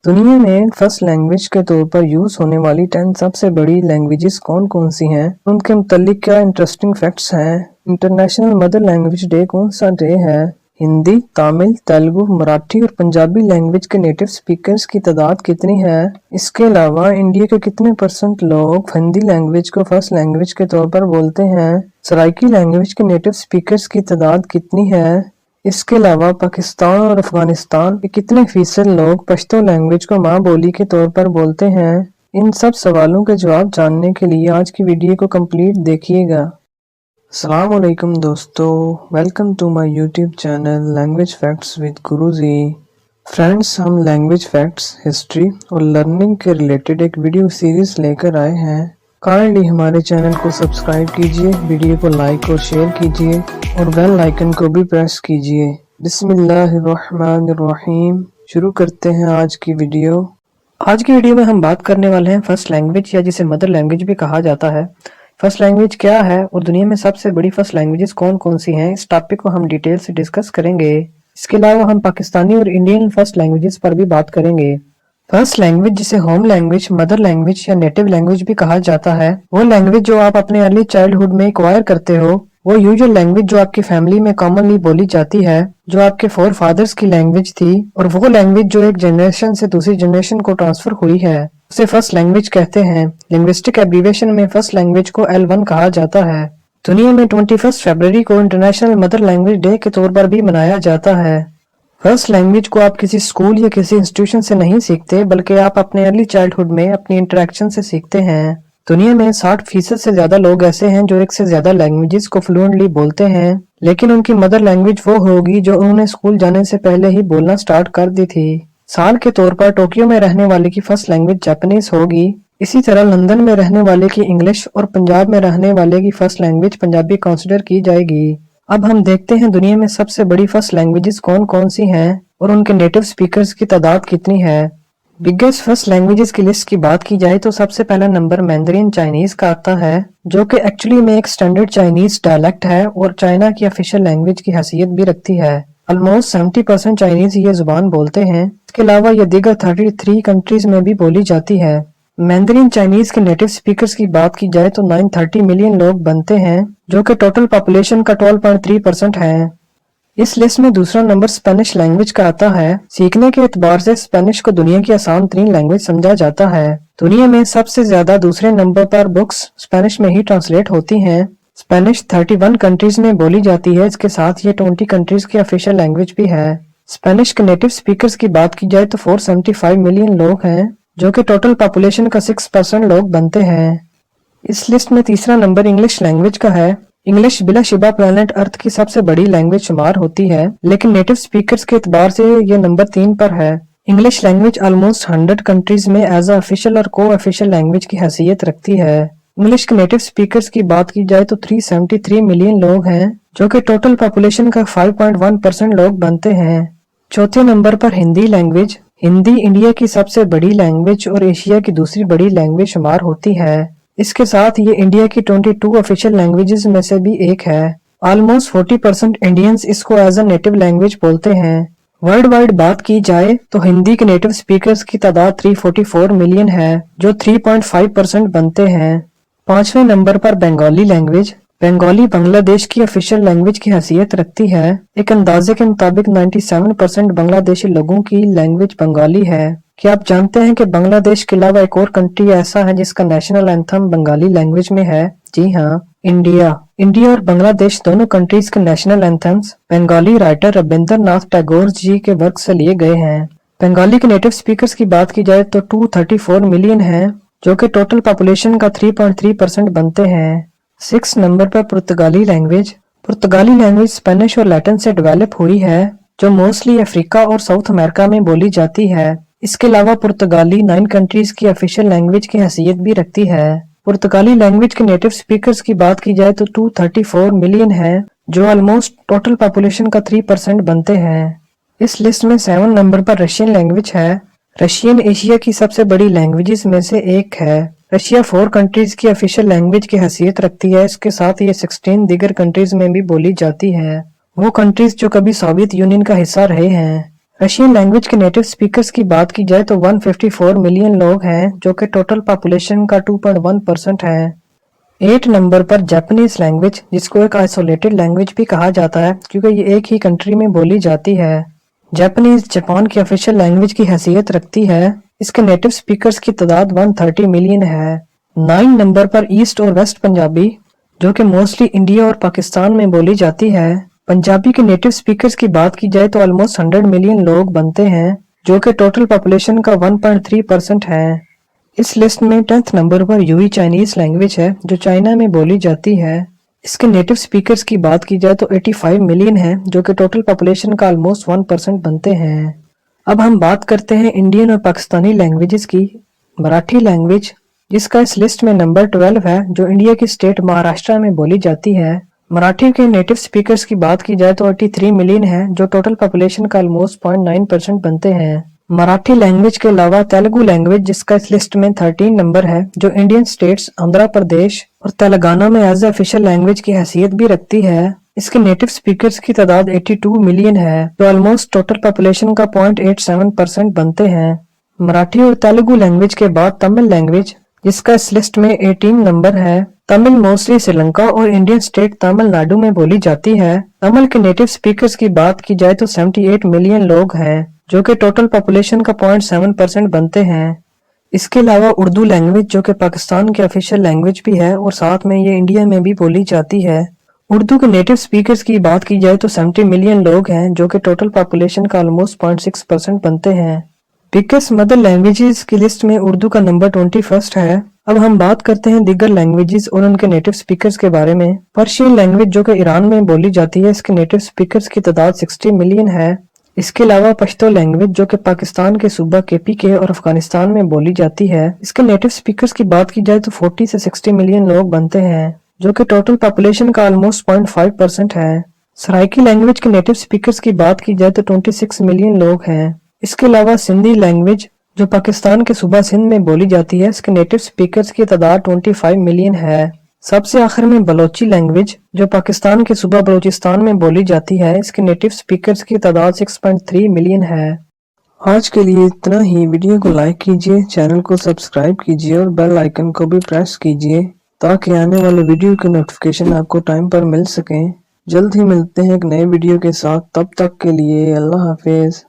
दुनिया में first language के तौर पर यूज होने वाली 10 सबसे बड़ी लैंग्वेजेस कौन कौन सी हैं, उनके मुतालिक क्या इंटरेस्टिंग फैक्ट्स हैं। इंटरनेशनल मदर लैंग्वेज डे कौन सा डे है। हिंदी, तमिल, तेलुगु, मराठी और पंजाबी लैंग्वेज के नेटिव स्पीकर्स की तादाद कितनी है। इसके अलावा इंडिया के कितने % लोग हिंदी लैंग्वेज को फर्स्ट लैंग्वेज के तौर पर बोलते हैं। सराइकी लैंग्वेज के नेटिव स्पीकर्स की तादाद कितनी है। इसके अलावा पाकिस्तान और अफगानिस्तान के कितने फीसद लोग पश्तो लैंग्वेज को माँ बोली के तौर पर बोलते हैं। इन सब सवालों के जवाब जानने के लिए आज की वीडियो को कंप्लीट देखिएगा। अस्सलाम वालेकुम दोस्तों, welcome to my YouTube channel language facts with Guruji. Friends, हम लैंग्वेज फैक्ट्स, हिस्ट्री और लर्निंग के रिलेटेड एक वीडियो सीरीज लेकर आए हैं। काइंडली हमारे चैनल को सब्सक्राइब कीजिए, वीडियो को लाइक और शेयर कीजिए और बेल आइकन को भी प्रेस कीजिए। बिस्मिल्लाहिर्रहमानिर्रहीम। शुरू करते हैं आज की वीडियो। आज की वीडियो में हम बात करने वाले हैं फर्स्ट लैंग्वेज, या जिसे मदर लैंग्वेज भी कहा जाता है। फर्स्ट लैंग्वेज क्या है और दुनिया में सबसे बड़ी फर्स्ट लैंग्वेजेस कौन कौन सी हैं, इस टॉपिक को हम डिटेल से डिस्कस करेंगे। इसके अलावा हम पाकिस्तानी और इंडियन फर्स्ट लैंग्वेजेस पर भी बात करेंगे। फर्स्ट लैंग्वेज, जिसे होम लैंग्वेज, मदर लैंग्वेज या नेटिव लैंग्वेज भी कहा जाता है, वो लैंग्वेज जो आप अपने अर्ली चाइल्डहुड में एक्वायर करते हो। वो यूजुअल लैंग्वेज जो आपकी फैमिली में कॉमनली बोली जाती है, जो आपके फोर फादर्स की लैंग्वेज थी, और वो लैंग्वेज जो एक जनरेशन से दूसरी जनरेशन को ट्रांसफर हुई है, उसे फर्स्ट लैंग्वेज कहते हैं। लिंग्विस्टिक एब्रीविएशन में फर्स्ट लैंग्वेज को L1 कहा जाता है। दुनिया में 21 फरवरी को इंटरनेशनल मदर लैंग्वेज डे के तौर पर भी मनाया जाता है। फर्स्ट लैंग्वेज को आप किसी स्कूल या किसी इंस्टीट्यूशन से नहीं सीखते, बल्कि आप अपने अर्ली चाइल्डहुड में अपनी इंटरेक्शन से सीखते हैं। दुनिया में 60% से ज्यादा लोग ऐसे हैं जो एक से ज्यादा लैंग्वेजेस को फ्लुएंटली बोलते हैं, लेकिन उनकी मदर लैंग्वेज वो होगी जो उन्होंने स्कूल जाने से पहले ही बोलना स्टार्ट कर दी थी। साल के तौर पर टोक्यो में रहने वाले की फर्स्ट लैंग्वेज जापानीज होगी। इसी तरह लंदन में रहने वाले की इंग्लिश और पंजाब में रहने वाले की फर्स्ट लैंग्वेज पंजाबी कंसिडर की जाएगी। अब हम देखते हैं दुनिया में सबसे बड़ी फर्स्ट लैंग्वेजेस कौन कौन सी हैं और उनके नेटिव स्पीकर्स की तादाद कितनी है। बिगेस्ट फर्स्ट लैंग्वेजेस की लिस्ट की बात की जाए तो सबसे पहला नंबर मैंडरिन चाइनीज का आता है, जो कि एक्चुअली में एक स्टैंडर्ड चाइनीज डायलेक्ट है और चाइना की ऑफिशियल लैंग्वेज की हैसियत भी रखती है। ऑलमोस्ट 70% चाइनीज ये जुबान बोलते हैं। इसके अलावा ये दीगर 33 कंट्रीज में भी बोली जाती है। मैंडरिन चाइनीज के नेटिव स्पीकर्स की बात की जाए तो 930 मिलियन लोग बनते हैं, जो कि टोटल पॉपुलेशन का 12.3% है। इस लिस्ट में दूसरा नंबर स्पेनिश लैंग्वेज का आता है। सीखने के एतबार से स्पेनिश को दुनिया की आसान तरीन लैंग्वेज समझा जाता है। दुनिया में सबसे ज्यादा दूसरे नंबर पर बुक्स स्पेनिश में ही ट्रांसलेट होती हैं। स्पेनिश 31 कंट्रीज में बोली जाती है। इसके साथ ये 20 कंट्रीज की ऑफिशियल लैंग्वेज भी है। स्पेनिश के नेटिव स्पीकर्स की बात की जाए तो 475 मिलियन लोग हैं, जो कि टोटल पॉपुलेशन का 6% लोग बनते हैं। इस लिस्ट में तीसरा नंबर इंग्लिश लैंग्वेज का है। इंग्लिश बिलाशिबा प्लेनेट अर्थ की सबसे बड़ी लैंग्वेज शुमार होती है, लेकिन नेटिव स्पीकर्स के एतबार से ये नंबर 3 पर है। इंग्लिश लैंग्वेज ऑलमोस्ट 100 कंट्रीज में एज ऑफिशियल और को ऑफिशियल लैंग्वेज की हैसियत रखती है। इंग्लिश के नेटिव स्पीकर्स की बात की जाए तो 373 मिलियन लोग हैं, जो कि टोटल पॉपुलेशन का 5.1% लोग बनते हैं। चौथे नंबर पर हिंदी लैंग्वेज। हिंदी इंडिया की सबसे बड़ी लैंग्वेज और एशिया की दूसरी बड़ी लैंग्वेज शुमार होती है। इसके साथ ये इंडिया की 22 ऑफिशियल लैंग्वेजेस में से भी एक है। ऑलमोस्ट 40% इंडियंस इसको एज अ नेटिव लैंग्वेज बोलते हैं। वर्ल्ड वाइड बात की जाए तो हिंदी के नेटिव स्पीकर्स की तादाद 344 मिलियन है, जो 3.5% बनते हैं। पांचवें नंबर पर बंगाली लैंग्वेज। बंगाली बांग्लादेश की ऑफिशियल लैंग्वेज की हैसियत रखती है। एक अंदाजे के मुताबिक 97% बांग्लादेशी लोगों की लैंग्वेज बंगाली है। क्या आप जानते हैं कि बांग्लादेश के अलावा एक और कंट्री ऐसा है जिसका नेशनल एंथम बंगाली लैंग्वेज में है? जी हाँ, इंडिया। इंडिया और बांग्लादेश दोनों कंट्रीज के national anthems Bengali writer Rabindranath Tagore ji के वर्क से लिए गए हैं। बंगाली के नेटिव स्पीकर्स की बात की जाए तो 234 मिलियन है, जो कि टोटल पॉपुलेशन का 3.3% बनते हैं। 6 नंबर पर पुर्तगाली लैंग्वेज। पुर्तगाली लैंग्वेज स्पेनिश और लैटिन से डेवलप हुई है, जो मोस्टली अफ्रीका और साउथ अमेरिका में बोली जाती है। इसके अलावा पुर्तगाली 9 कंट्रीज की ऑफिशियल लैंग्वेज की हैसियत भी रखती है। पुर्तगाली लैंग्वेज के नेटिव स्पीकर्स की बात की जाए तो 234 मिलियन है, जो ऑलमोस्ट टोटल पॉपुलेशन का 3% बनते हैं। इस लिस्ट में 7 नंबर पर रशियन लैंग्वेज है। रशियन एशिया की सबसे बड़ी लैंग्वेजेस में से एक है। रशिया 4 कंट्रीज की ऑफिशियल लैंग्वेज की हैसियत रखती है। इसके साथ ये 16 दीगर कंट्रीज में भी बोली जाती है। वो कंट्रीज जो कभी सोवियत यूनियन का हिस्सा रहे हैं। रशियन लैंग्वेज के नेटिव स्पीकर्स की बात की जाए तो 154 मिलियन लोग हैं जो कि टोटल पॉपुलेशन का 2.1% है। 8 नंबर पर जापानीज लैंग्वेज, जिसको एक आइसोलेटेड लैंग्वेज भी कहा जाता है क्योंकि ये एक ही कंट्री में बोली जाती है। जापानीज जापान की ऑफिशियल लैंग्वेज की हैसियत रखती है। इसके नेटिव स्पीकर्स की तादाद 130 मिलियन है। 9 नंबर पर ईस्ट और वेस्ट पंजाबी, जो कि मोस्टली इंडिया और पाकिस्तान में बोली जाती है। पंजाबी के नेटिव स्पीकर्स की बात की जाए तो ऑलमोस्ट 100 मिलियन लोग बनते हैं, जो कि टोटल पॉपुलेशन का 1.3% है। इस लिस्ट में 10th नंबर पर यूई चाइनीज लैंग्वेज है, जो चाइना में बोली जाती है। इसके नेटिव स्पीकर्स की बात की जाए तो 85 मिलियन है, जो कि टोटल पॉपुलेशन का ऑलमोस्ट 1% बनते हैं। अब हम बात करते हैं इंडियन और पाकिस्तानी लैंग्वेजेस की। मराठी लैंग्वेज, जिसका इस लिस्ट में नंबर 12 है, जो इंडिया की स्टेट महाराष्ट्र में बोली जाती है। मराठी के नेटिव स्पीकर्स की बात की जाए तो 83 मिलियन है, जो टोटल पॉपुलेशन का ऑलमोस्ट 0.9% बनते हैं। मराठी लैंग्वेज के अलावा तेलुगु लैंग्वेज, जिसका इस लिस्ट में 13 नंबर है, जो इंडियन स्टेट्स आंध्र प्रदेश और तेलंगाना में एज ए ऑफिशियल लैंग्वेज की हैसियत भी रखती है। इसके नेटिव स्पीकर्स की तादाद 82 मिलियन है, जो ऑलमोस्ट टोटल पॉपुलेशन का 0.87% बनते हैं। मराठी और तेलुगु लैंग्वेज के बाद तमिल लैंग्वेज, जिसका इस लिस्ट में 18 नंबर है। तमिल मोस्टली श्रीलंका और इंडियन स्टेट तमिलनाडु में बोली जाती है। तमिल के नेटिव स्पीकर्स की बात की जाए तो 78 मिलियन लोग हैं, जो कि टोटल पॉपुलेशन का 0.7% बनते हैं। इसके अलावा उर्दू लैंग्वेज, जो कि पाकिस्तान की ऑफिशियल लैंग्वेज भी है और साथ में ये इंडिया में भी बोली जाती है। उर्दू के नेटिव स्पीकर्स की बात की जाए तो 70 मिलियन लोग हैं, जो कि टोटल पॉपुलेशन का ऑलमोस्ट 0.6% बनते हैं। बिगेस्ट मदर लैंग्वेजेस की लिस्ट में उर्दू का नंबर 21 है। अब हम बात करते हैं दीगर लैंग्वेजेस और उनके नेटिव स्पीकर्स के बारे में। पर्शियन लैंग्वेज, जो कि ईरान में बोली जाती है, इसके नेटिव स्पीकर्स की तादाद 60 मिलियन है। इसके अलावा पश्तो लैंग्वेज, जो कि पाकिस्तान के सूबा KPK और अफगानिस्तान में बोली जाती है, इसके नेटिव स्पीकर्स की बात की जाए तो 40 से 60 मिलियन लोग बनते हैं, जो कि टोटल पॉपुलेशन का ऑलमोस्ट 0.5% है। सराइकी लैंग्वेज के नेटिव स्पीकर्स की बात की जाए तो 26 मिलियन लोग हैं। इसके अलावा सिंधी लैंग्वेज, जो पाकिस्तान के सूबा सिंध में बोली जाती है, इसके नेटिव स्पीकर्स की तादाद 25 मिलियन है। सबसे आखिर में बलोची लैंग्वेज, जो पाकिस्तान के सूबा बलूचिस्तान में बोली जाती है, इसके नेटिव स्पीकर्स की तादाद 6.3 मिलियन है। आज के लिए इतना ही। वीडियो को लाइक कीजिए, चैनल को सब्सक्राइब कीजिए और बेल आइकन को भी प्रेस कीजिए ताकि आने वाले वीडियो के नोटिफिकेशन आपको टाइम पर मिल सकें। जल्द ही मिलते हैं एक नए वीडियो के साथ। तब तक के लिए अल्लाह हाफिज।